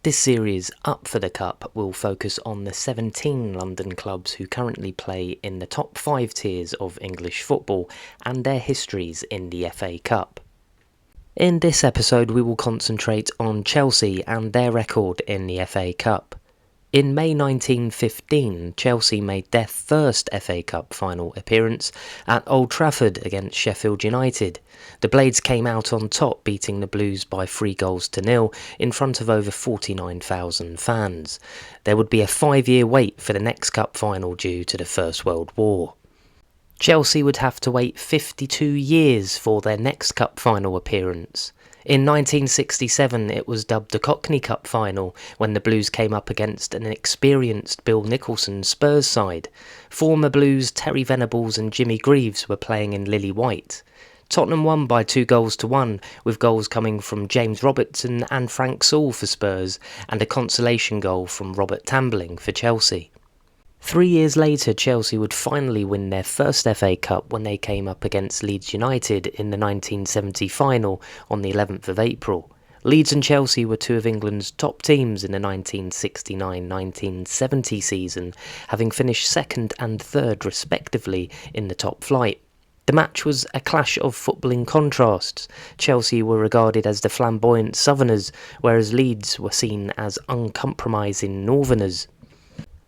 This series, Up for the Cup, will focus on the 17 London clubs who currently play in the top 5 tiers of English football and their histories in the FA Cup. In this episode we will concentrate on Chelsea and their record in the FA Cup. In May 1915, Chelsea made their first FA Cup final appearance at Old Trafford against Sheffield United. The Blades came out on top, beating the Blues by 3-0 in front of over 49,000 fans. There would be a 5-year wait for the next cup final due to the First World War. Chelsea would have to wait 52 years for their next cup final appearance. In 1967 it was dubbed the Cockney Cup final when the Blues came up against an experienced Bill Nicholson Spurs side. Former Blues Terry Venables and Jimmy Greaves were playing in lily white. Tottenham won by 2-1, with goals coming from James Robertson and Frank Saul for Spurs and a consolation goal from Robert Tambling for Chelsea. 3 years later, Chelsea would finally win their first FA Cup when they came up against Leeds United in the 1970 final on the 11th of April. Leeds and Chelsea were two of England's top teams in the 1969-1970 season, having finished second and third respectively in the top flight. The match was a clash of footballing contrasts. Chelsea were regarded as the flamboyant Southerners, whereas Leeds were seen as uncompromising Northerners.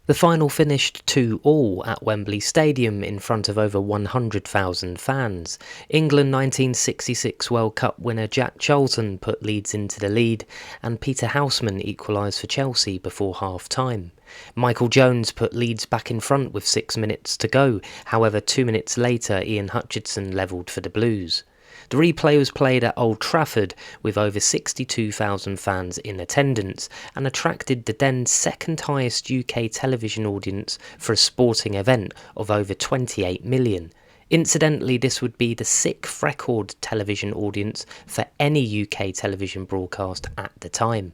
The final finished 2-2 at Wembley Stadium in front of over 100,000 fans. England 1966 World Cup winner Jack Charlton put Leeds into the lead, and Peter Houseman equalised for Chelsea before half-time. Michael Jones put Leeds back in front with 6 minutes to go, however 2 minutes later Ian Hutchinson levelled for the Blues. The replay was played at Old Trafford with over 62,000 fans in attendance and attracted the then second highest UK television audience for a sporting event of over 28 million. Incidentally, this would be the 6th record television audience for any UK television broadcast at the time.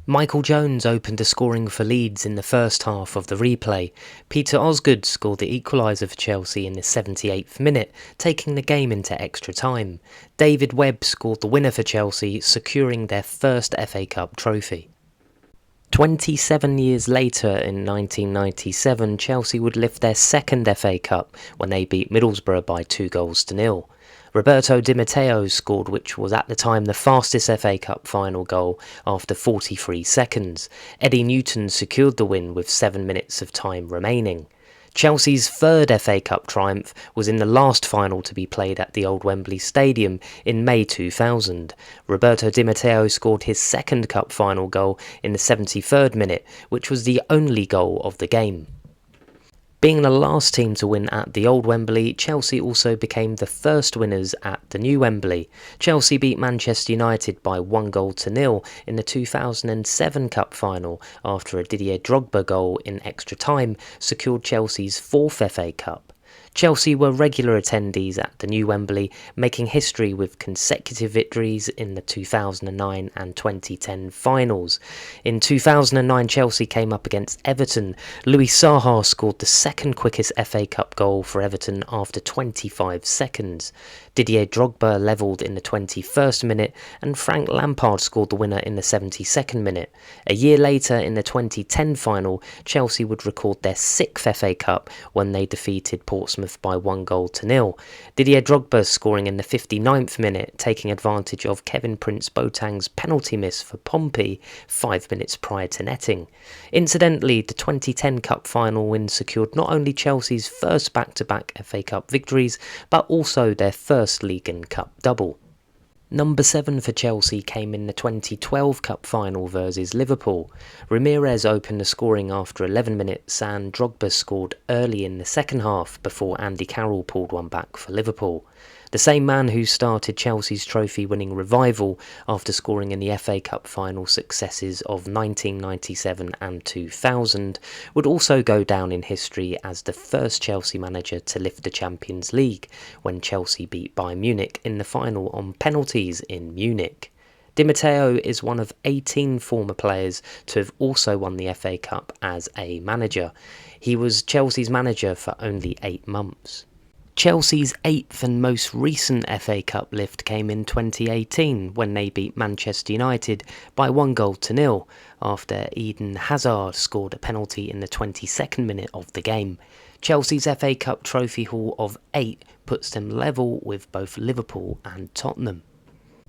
Michael Jones opened the scoring for Leeds in the first half of the replay. Peter Osgood scored the equaliser for Chelsea in the 78th minute, taking the game into extra time. David Webb scored the winner for Chelsea, securing their first FA Cup trophy. 27 years later, in 1997, Chelsea would lift their second FA Cup when they beat Middlesbrough by 2-0. Roberto Di Matteo scored, which was at the time the fastest FA Cup final goal after 43 seconds. Eddie Newton secured the win with 7 minutes of time remaining. Chelsea's third FA Cup triumph was in the last final to be played at the old Wembley Stadium in May 2000. Roberto Di Matteo scored his second cup final goal in the 73rd minute, which was the only goal of the game. Being the last team to win at the old Wembley, Chelsea also became the first winners at the new Wembley. Chelsea beat Manchester United by 1-0 in the 2007 Cup final after a Didier Drogba goal in extra time secured Chelsea's 4th FA Cup. Chelsea were regular attendees at the new Wembley, making history with consecutive victories in the 2009 and 2010 finals. In 2009, Chelsea came up against Everton. Louis Saha scored the second quickest FA Cup goal for Everton after 25 seconds. Didier Drogba levelled in the 21st minute, and Frank Lampard scored the winner in the 72nd minute. A year later, in the 2010 final, Chelsea would record their 6th FA Cup when they defeated Portsmouth by 1-0. Didier Drogba scoring in the 59th minute, taking advantage of Kevin Prince Boateng's penalty miss for Pompey 5 minutes prior to netting. Incidentally, the 2010 Cup final win secured not only Chelsea's first back-to-back FA Cup victories, but also their first League and Cup double. Number 7 for Chelsea came in the 2012 Cup final versus Liverpool. Ramirez opened the scoring after 11 minutes and Drogba scored early in the second half before Andy Carroll pulled one back for Liverpool. The same man who started Chelsea's trophy-winning revival after scoring in the FA Cup final successes of 1997 and 2000 would also go down in history as the first Chelsea manager to lift the Champions League when Chelsea beat Bayern Munich in the final on penalties in Munich. Di Matteo is one of 18 former players to have also won the FA Cup as a manager. He was Chelsea's manager for only 8 months. Chelsea's 8th and most recent FA Cup lift came in 2018 when they beat Manchester United by 1-0 after Eden Hazard scored a penalty in the 22nd minute of the game. Chelsea's FA Cup trophy haul of 8 puts them level with both Liverpool and Tottenham.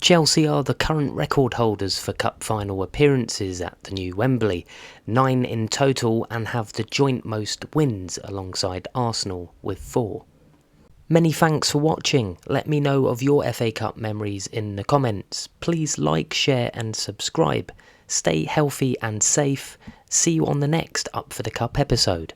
Chelsea are the current record holders for cup final appearances at the new Wembley, 9 in total, and have the joint most wins alongside Arsenal with 4. Many thanks for watching. Let me know of your FA Cup memories in the comments. Please like, share and subscribe. Stay healthy and safe. See you on the next Up for the Cup episode.